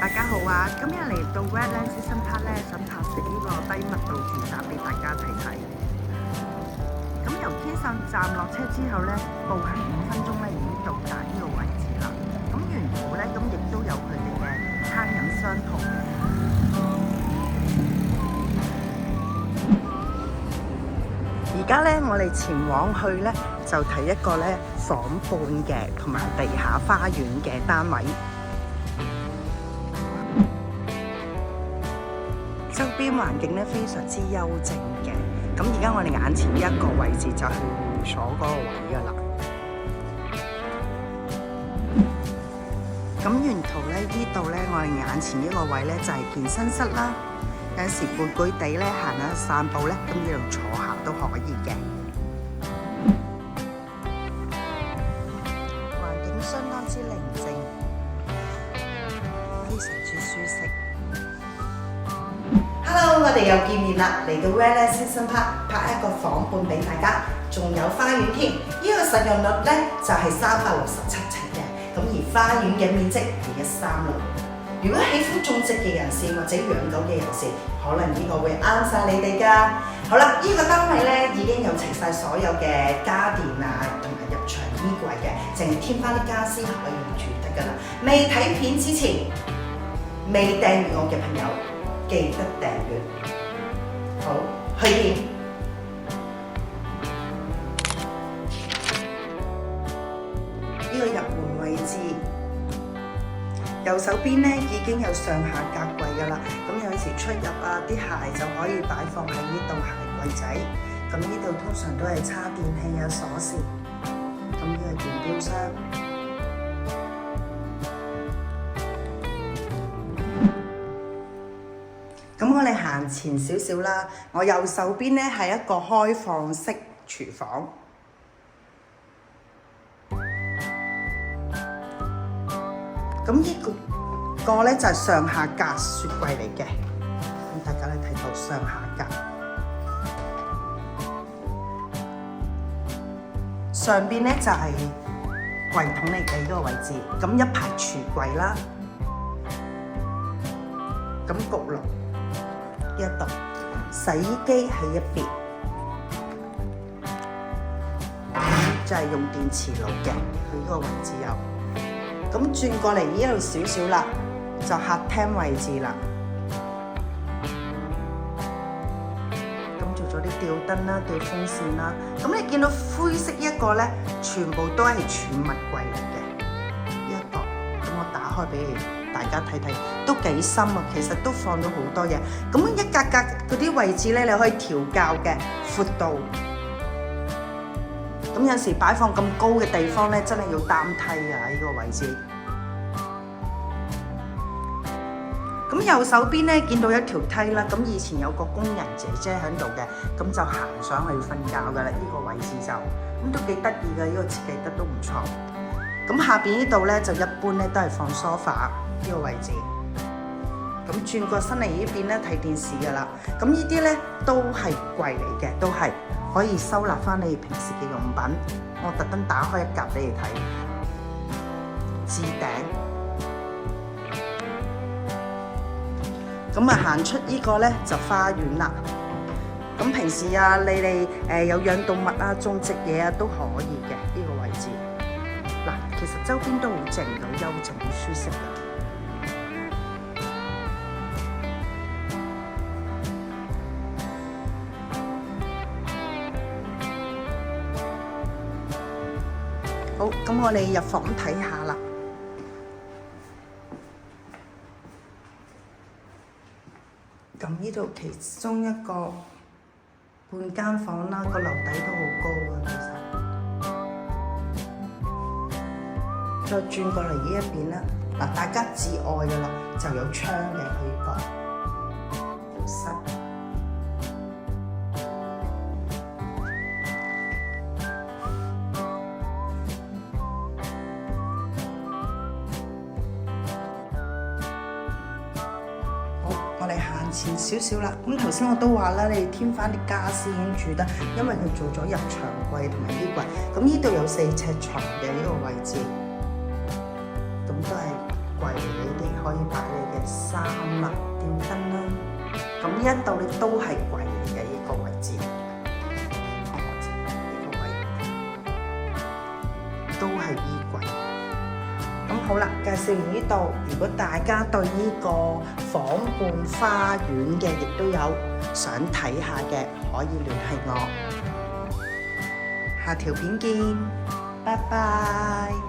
大家好啊！今日嚟到 Redland Season Park 咧，想拍攝呢個低密度住宅俾大家睇睇。咁由天上站落車之後咧，步行5分鐘咧已經到達呢個位置啦。咁沿途咧，咁亦都有佢哋嘅餐飲商鋪。而家咧，我哋前往去咧就睇一個咧房半嘅同埋地下花園嘅單位。周邊環境咧非常之幽靜嘅，咁而家我哋眼前呢一個位置就係會所嗰個位噶啦。咁沿途咧呢度咧，我哋眼前呢個位咧就係健身室啦。有陣時攰攰地咧行下散步咧，咁呢度坐下都可以嘅。環境相當之寧靜，非常之舒適。Hello， 我哋又見面啦，嚟到 Redland Season Park 拍一個房半俾大家，仲有花園添。呢個實用率咧就係367尺嘅，咁而花園嘅面積係136。如果喜歡種植嘅人士或者養狗嘅人士，可能呢個會啱晒你哋㗎。好啦，呢個單位咧已經有齊晒所有嘅家電啊，同埋入場衣櫃嘅，淨係添翻啲家私可以住得㗎啦。未睇片之前，未訂閱我嘅朋友，記得訂閱。好，去片。呢個入門位置，右手邊咧已經有上下格櫃㗎啦。咁有時出入啊，啲鞋就可以擺放喺呢度鞋櫃仔。咁呢度通常都係叉電器啊、鎖匙。咁呢個電錶箱。咁我哋行前少少啦，我右手邊咧係一個開放式廚房。咁呢個咧就係上下格雪櫃嚟嘅，咁大家咧睇到上下格。上邊咧就係櫃桶嚟嘅呢個位置，咁一排櫥櫃啦，咁焗爐。呢一度洗衣機喺一邊，就係用電磁爐嘅，佢呢個位置有。咁轉過嚟呢度少少啦，就客廳位置啦。咁做咗啲吊燈啦、吊風扇啦。咁你見到灰色一個咧，全部都係儲物櫃嚟嘅。呢一個，咁我打開俾大家睇睇，都幾深啊！其實都放咗好多嘢。咁一格格嗰啲位置咧，你可以調校嘅闊度。咁有時擺放咁高嘅地方咧，真係要擔梯啊！呢個位置。咁右手邊咧見到一條梯啦，咁以前有個工人姐姐喺度嘅，咁就行上去瞓覺㗎啦。呢個位置就咁都幾得意嘅，呢個設計得都唔錯。咁下邊呢度咧就一般咧都係放梳化呢個位置。咁轉過身嚟呢邊咧睇電視㗎啦。咁呢啲咧都係櫃嚟嘅，都係可以收納翻你平時嘅用品。我特登打開一格俾你睇，置頂。咁啊行出呢個咧就花園啦。咁平時啊你哋有養動物啊、種植嘢啊都可以嘅呢個位置。嗱，其實周邊都好靜，好幽靜，好舒適㗎。好，咁我哋入房睇下啦。咁呢度其中一個半間房啦，個樓底都好高啊，其實。再轉過嚟呢一邊啦，嗱，大家至愛嘅啦，就有窗嘅佢呢個浴室。我哋行前少少啦，咁頭先我都話啦，你添翻啲家私已經住得，因為佢做咗入牆櫃同埋衣櫃，咁呢度有4尺床嘅呢個位置，咁都係櫃嚟，呢啲可以擺你嘅3啦，點分啦？咁呢一度咧都係櫃嚟嘅呢個位置，呢個位都係衣櫃。咁好啦，介紹完呢度，如果大家對呢個房畔花園嘅亦都有想睇下嘅，可以聯繫我。下條片見，拜拜。